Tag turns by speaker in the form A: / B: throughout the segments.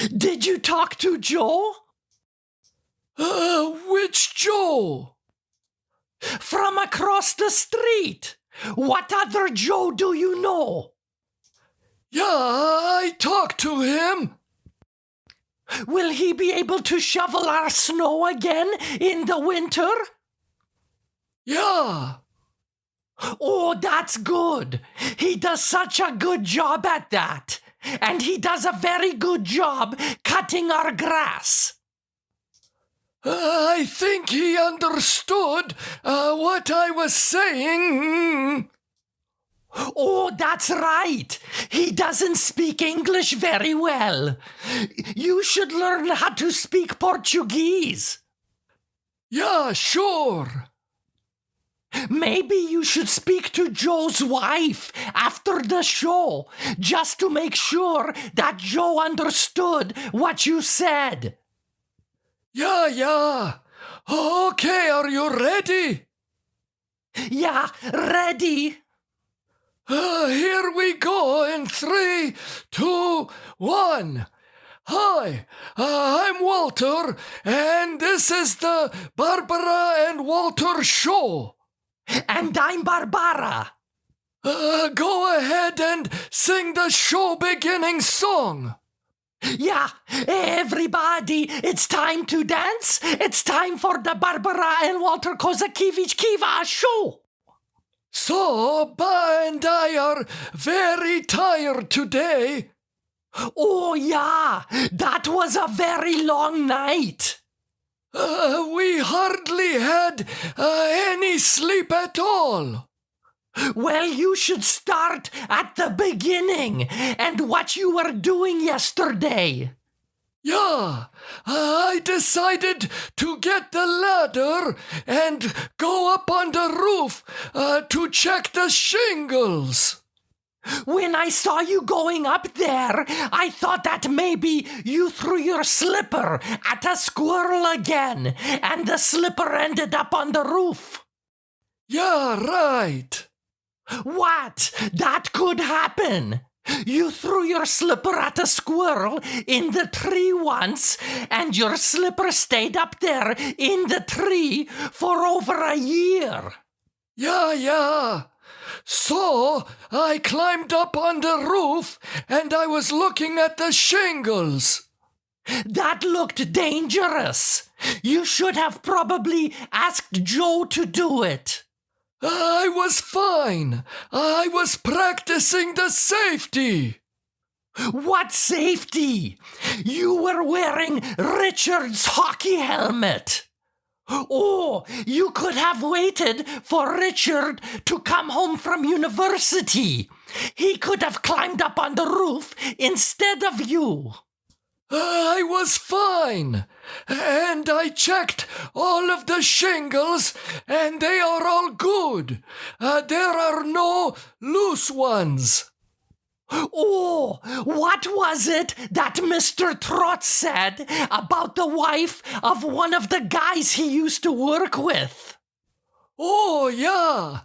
A: Did you talk to Joe?
B: Which Joe?
A: From across the street. What other Joe do you know?
B: Yeah, I talked to him.
A: Will he be able to shovel our snow again in the winter?
B: Yeah.
A: Oh, that's good. He does such a good job at that. And he does a very good job cutting our grass.
B: I think he understood what I was saying.
A: Oh, that's right. He doesn't speak English very well. You should learn how to speak Portuguese.
B: Yeah, sure.
A: Maybe you should speak to Joe's wife after the show, just to make sure that Joe understood what you said.
B: Yeah. Okay, are you ready?
A: Yeah, ready.
B: Here we go in 3, 2, 1. Hi, I'm Walter, and this is the Barbara and Walter show.
A: And I'm Barbara.
B: Go ahead and sing the show beginning song.
A: Yeah, everybody, it's time to dance. It's time for the Barbara and Walter Kozakiewicz Kiva show.
B: So, Ba and I are very tired today.
A: Oh, yeah, that was a very long night.
B: We hardly had any sleep at all.
A: Well, you should start at the beginning and what you were doing yesterday.
B: Yeah, I decided to get the ladder and go up on the roof to check the shingles.
A: When I saw you going up there, I thought that maybe you threw your slipper at a squirrel again, and the slipper ended up on the roof.
B: Yeah, right.
A: What? That could happen. You threw your slipper at a squirrel in the tree once, and your slipper stayed up there in the tree for over a year.
B: Yeah. So, I climbed up on the roof and I was looking at the shingles.
A: That looked dangerous. You should have probably asked Joe to do it.
B: I was fine. I was practicing the safety.
A: What safety? You were wearing Richard's hockey helmet. Oh, you could have waited for Richard to come home from university. He could have climbed up on the roof instead of you.
B: I was fine, and I checked all of the shingles, and they are all good. There are no loose ones.
A: Oh, what was it that Mr. Trot said about the wife of one of the guys he used to work with?
B: Oh, yeah.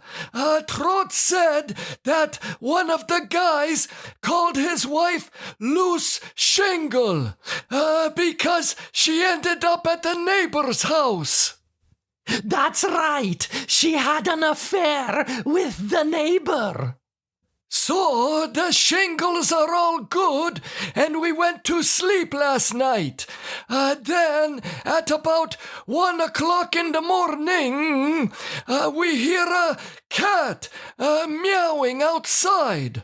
B: Trot said that one of the guys called his wife Loose Shingle because she ended up at the neighbor's house.
A: That's right. She had an affair with the neighbor.
B: So the shingles are all good, and we went to sleep last night. Then, at about 1 o'clock in the morning, we hear a cat meowing outside.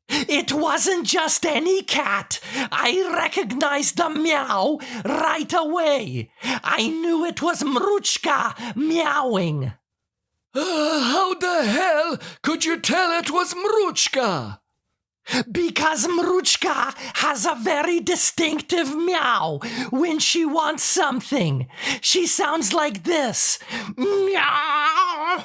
A: It wasn't just any cat. I recognized the meow right away. I knew it was Mruchka meowing.
B: How the hell could you tell it was Mruchka?
A: Because Mruchka has a very distinctive meow when she wants something. She sounds like this. Meow.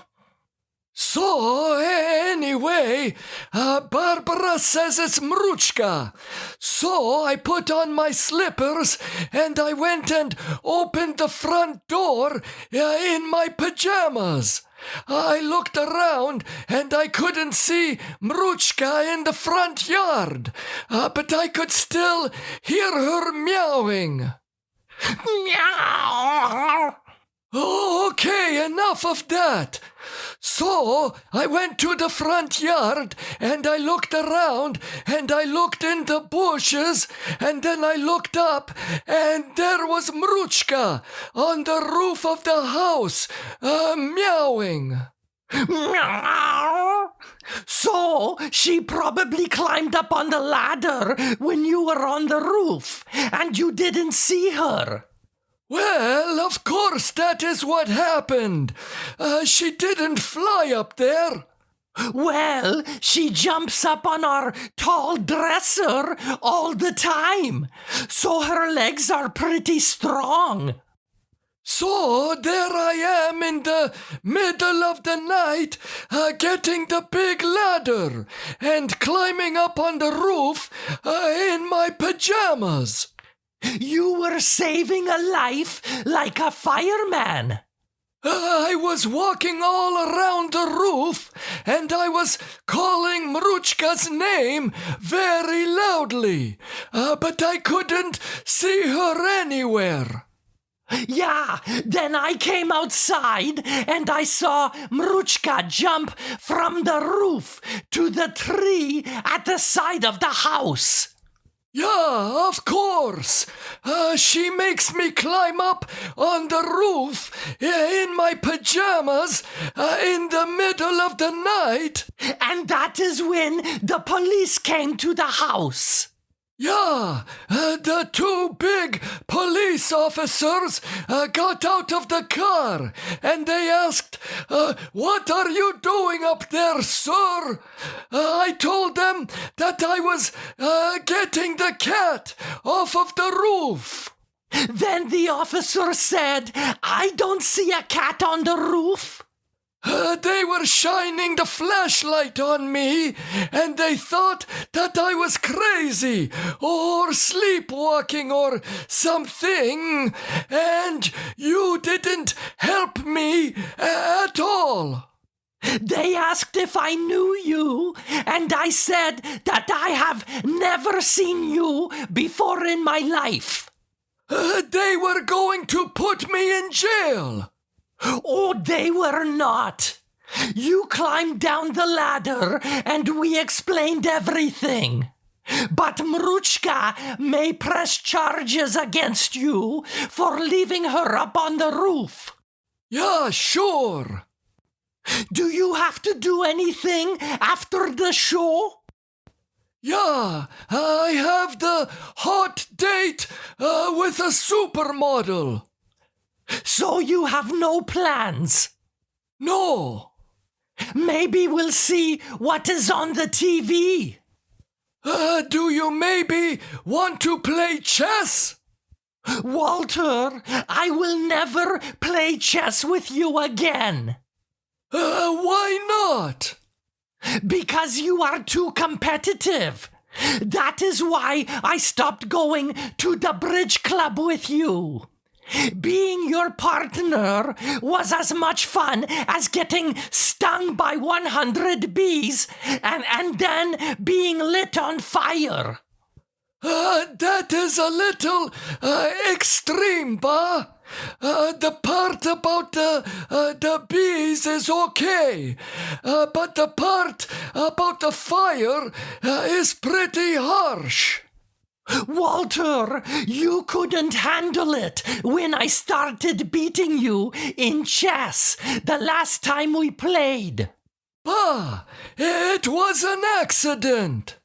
B: So, anyway, Barbara says it's Mruchka. So I put on my slippers and I went and opened the front door in my pajamas. I looked around and I couldn't see Mruchka in the front yard, but I could still hear her meowing.
A: Meow!
B: Okay, enough of that. So I went to the front yard and I looked around and I looked in the bushes and then I looked up and there was Mruchka on the roof of the house, meowing.
A: Meow! So she probably climbed up on the ladder when you were on the roof and you didn't see her.
B: Well, of course that is what happened. She didn't fly up there.
A: Well, she jumps up on our tall dresser all the time, so her legs are pretty strong.
B: So there I am in the middle of the night, getting the big ladder and climbing up on the roof in my pajamas.
A: You were saving a life like a fireman.
B: I was walking all around the roof and I was calling Mruchka's name very loudly, but I couldn't see her anywhere.
A: Yeah, then I came outside and I saw Mruchka jump from the roof to the tree at the side of the house.
B: Yeah, of course. She makes me climb up on the roof in my pajamas in the middle of the night.
A: And that is when the police came to the house.
B: Yeah, the two big police officers got out of the car and they asked, "What are you doing up there, sir?" I told them that I was getting the cat off of the roof.
A: Then the officer said, "I don't see a cat on the roof."
B: They were shining the flashlight on me, and they thought that I was crazy or sleepwalking or something, and you didn't help me at all.
A: They asked if I knew you, and I said that I have never seen you before in my life.
B: They were going to put me in jail.
A: Oh, they were not. You climbed down the ladder and we explained everything. But Mruchka may press charges against you for leaving her up on the roof.
B: Yeah, sure.
A: Do you have to do anything after the show?
B: Yeah, I have the hot date with a supermodel.
A: So you have no plans?
B: No.
A: Maybe we'll see what is on the TV.
B: Do you maybe want to play chess?
A: Walter, I will never play chess with you again.
B: Why not?
A: Because you are too competitive. That is why I stopped going to the bridge club with you. Being your partner was as much fun as getting stung by 100 bees and then being lit on fire.
B: That is a little extreme, Ba. The part about the bees is okay, but the part about the fire is pretty harsh.
A: Walter, you couldn't handle it when I started beating you in chess the last time we played.
B: Bah, it was an accident.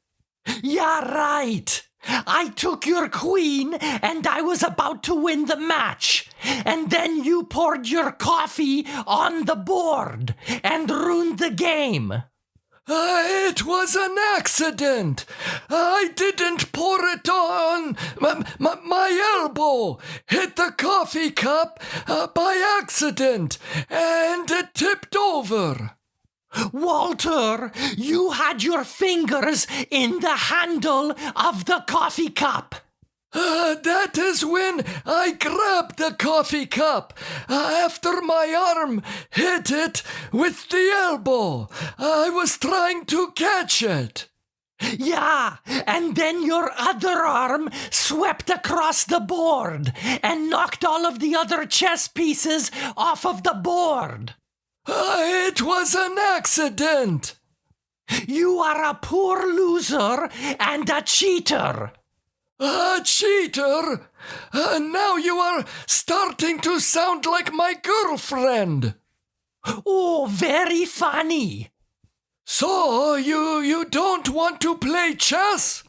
A: Yeah, right. I took your queen and I was about to win the match. And then you poured your coffee on the board and ruined the game.
B: It was an accident. I didn't pour it on. My elbow hit the coffee cup by accident and it tipped over.
A: Walter, you had your fingers in the handle of the coffee cup.
B: That is when I grabbed the coffee cup after my arm hit it with the elbow. I was trying to catch it.
A: Yeah, and then your other arm swept across the board and knocked all of the other chess pieces off of the board.
B: It was an accident.
A: You are a poor loser and a cheater.
B: A cheater? Now you are starting to sound like my girlfriend.
A: Oh, very funny.
B: So, you don't want to play chess?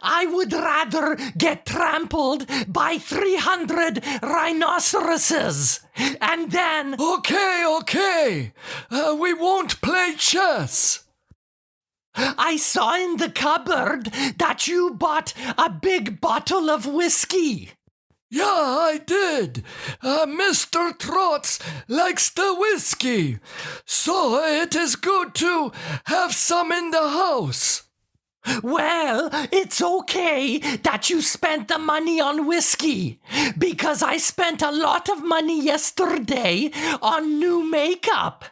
A: I would rather get trampled by 300 rhinoceroses. And then...
B: Okay. We won't play chess.
A: I saw in the cupboard that you bought a big bottle of whiskey.
B: Yeah, I did. Mr. Trotz likes the whiskey, so it is good to have some in the house.
A: Well, it's okay that you spent the money on whiskey, because I spent a lot of money yesterday on new makeup.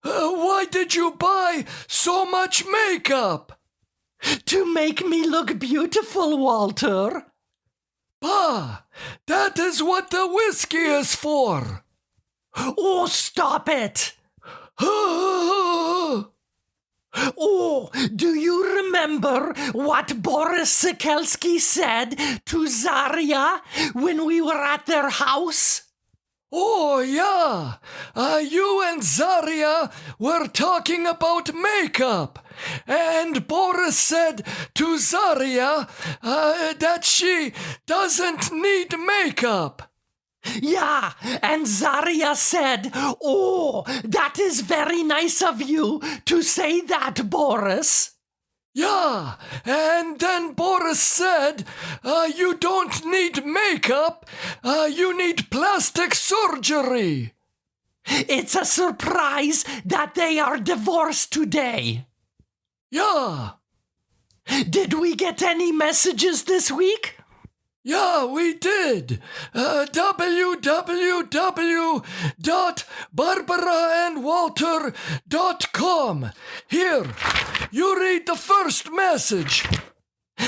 B: Why did you buy so much makeup?
A: To make me look beautiful, Walter.
B: Bah, that is what the whiskey is for.
A: Oh, stop it. Oh, do you remember what Boris Sikelski said to Zarya when we were at their house?
B: Oh, yeah. You and Zarya were talking about makeup. And Boris said to Zarya that she doesn't need makeup.
A: Yeah, and Zarya said, "Oh, that is very nice of you to say that, Boris."
B: Yeah, and then Boris said, you don't need makeup, you need plastic surgery.
A: It's a surprise that they are divorced today.
B: Yeah.
A: Did we get any messages this week?
B: Yeah, we did. www.barbaraandwalter.com. Here, you read the first message.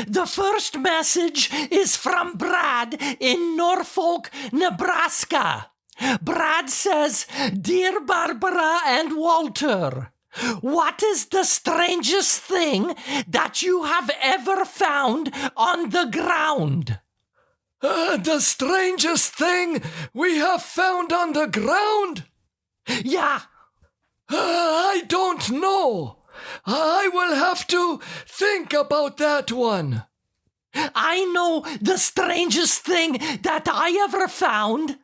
A: The first message is from Brad in Norfolk, Nebraska. Brad says, "Dear Barbara and Walter, what is the strangest thing that you have ever found on the ground?"
B: The strangest thing we have found on the ground?
A: Yeah.
B: I don't know. I will have to think about that one.
A: I know the strangest thing that I ever found.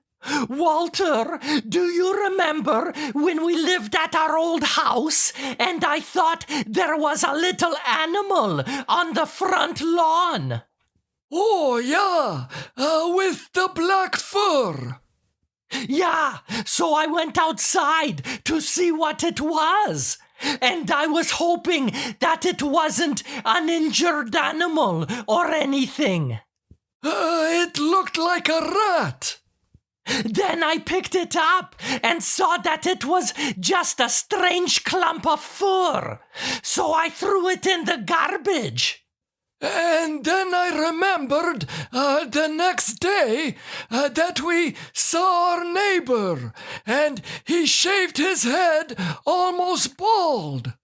A: Walter, do you remember when we lived at our old house and I thought there was a little animal on the front lawn?
B: Oh, yeah, with the black fur.
A: Yeah, so I went outside to see what it was. And I was hoping that it wasn't an injured animal or anything.
B: It looked like a rat.
A: Then I picked it up and saw that it was just a strange clump of fur. So I threw it in the garbage.
B: And then I remembered the next day that we saw our neighbor, and he shaved his head almost bald.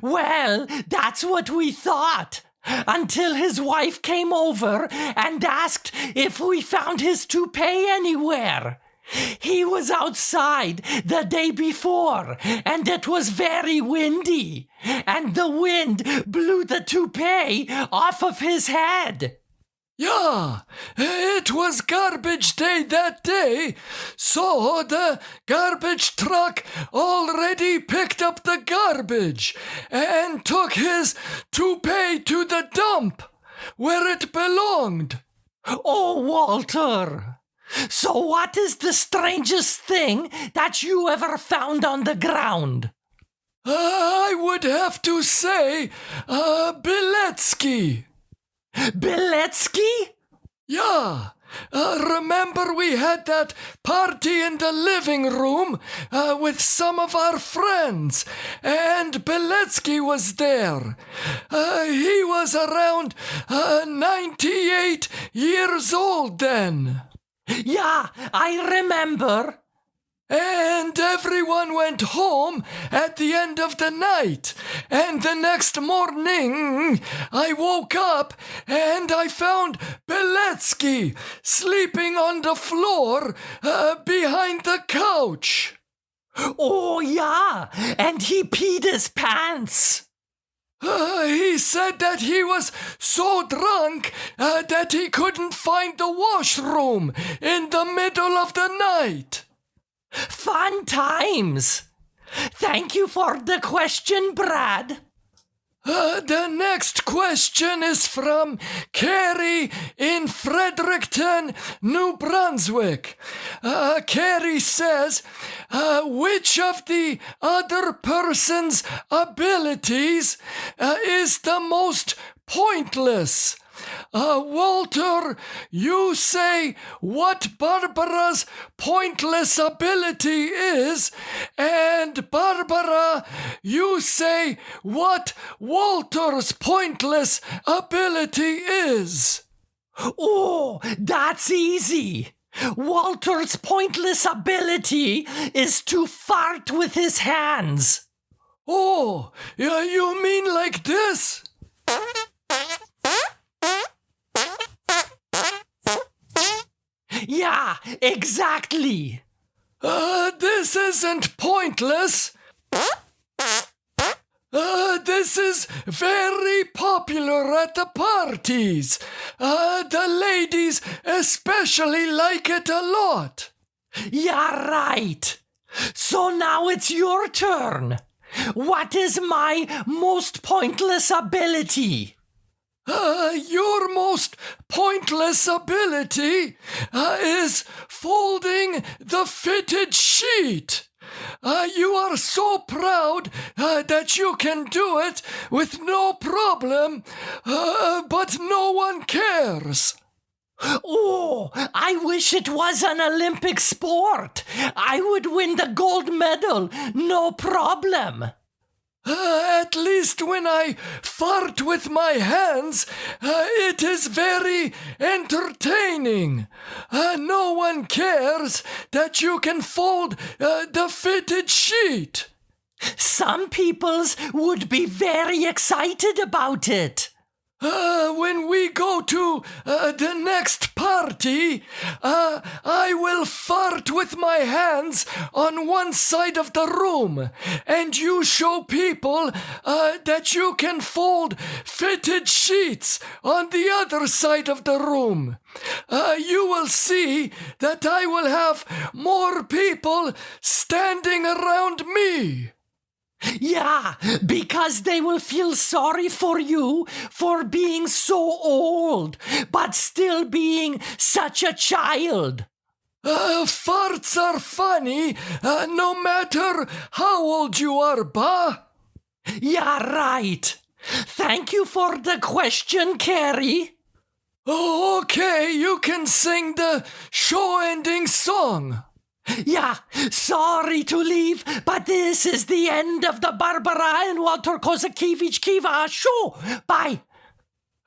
A: Well, that's what we thought. Until his wife came over and asked if we found his toupee anywhere. He was outside the day before, and it was very windy, and the wind blew the toupee off of his head.
B: Yeah, it was garbage day that day, so the garbage truck already picked up the garbage and took his toupee to the dump, where it belonged.
A: Oh, Walter! So what is the strangest thing that you ever found on the ground?
B: I would have to say, Biletsky.
A: Beletsky?
B: Yeah. Remember we had that party in the living room with some of our friends, and Beletsky was there. He was around 98 years old then.
A: Yeah, I remember.
B: And everyone went home at the end of the night. And the next morning, I woke up and I found Beletsky sleeping on the floor behind the couch.
A: Oh, yeah, and he peed his pants.
B: He said that he was so drunk that he couldn't find the washroom in the middle of the night.
A: Fun times. Thank you for the question, Brad.
B: The next question is from Carrie in Fredericton, New Brunswick. Carrie says, which of the other person's abilities is the most pointless? Walter, you say what Barbara's pointless ability is, and Barbara, you say what Walter's pointless ability is.
A: Oh, that's easy. Walter's pointless ability is to fart with his hands.
B: Oh, you mean like this?
A: Yeah, exactly.
B: This isn't pointless. This is very popular at the parties. The ladies especially like it a lot.
A: Yeah, right. So now it's your turn. What is my most pointless ability?
B: Your most pointless ability is folding the fitted sheet. You are so proud that you can do it with no problem, but no one cares.
A: Oh, I wish it was an Olympic sport. I would win the gold medal, no problem.
B: At least when I fart with my hands, it is very entertaining. No one cares that you can fold the fitted sheet.
A: Some peoples would be very excited about it.
B: When we go to the next party, I will fart with my hands on one side of the room, and you show people that you can fold fitted sheets on the other side of the room. You will see that I will have more people standing around me.
A: Yeah, because they will feel sorry for you for being so old, but still being such a child.
B: Farts are funny, no matter how old you are, Ba.
A: Yeah, right. Thank you for the question, Carrie.
B: Okay, you can sing the show-ending song.
A: Yeah, sorry to leave, but this is the end of the Barbara and Walter Kozakiewicz Kiva show. Bye.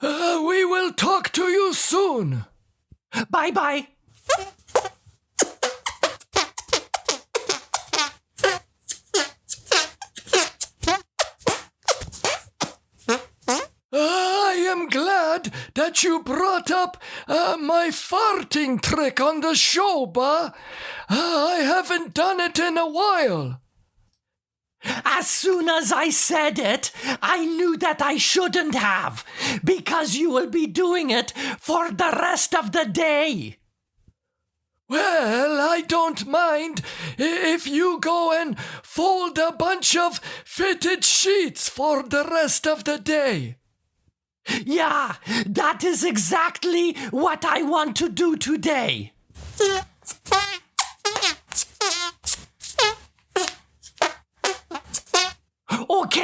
B: We will talk to you soon.
A: Bye-bye.
B: I am glad that you brought up my farting trick on the show, Ba. I haven't done it in a while.
A: As soon as I said it, I knew that I shouldn't have, because you will be doing it for the rest of the day.
B: Well, I don't mind if you go and fold a bunch of fitted sheets for the rest of the day.
A: Yeah, that is exactly what I want to do today.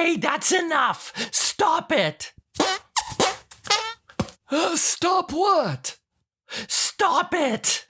A: Okay, that's enough. Stop it.
B: Stop what?
A: Stop it.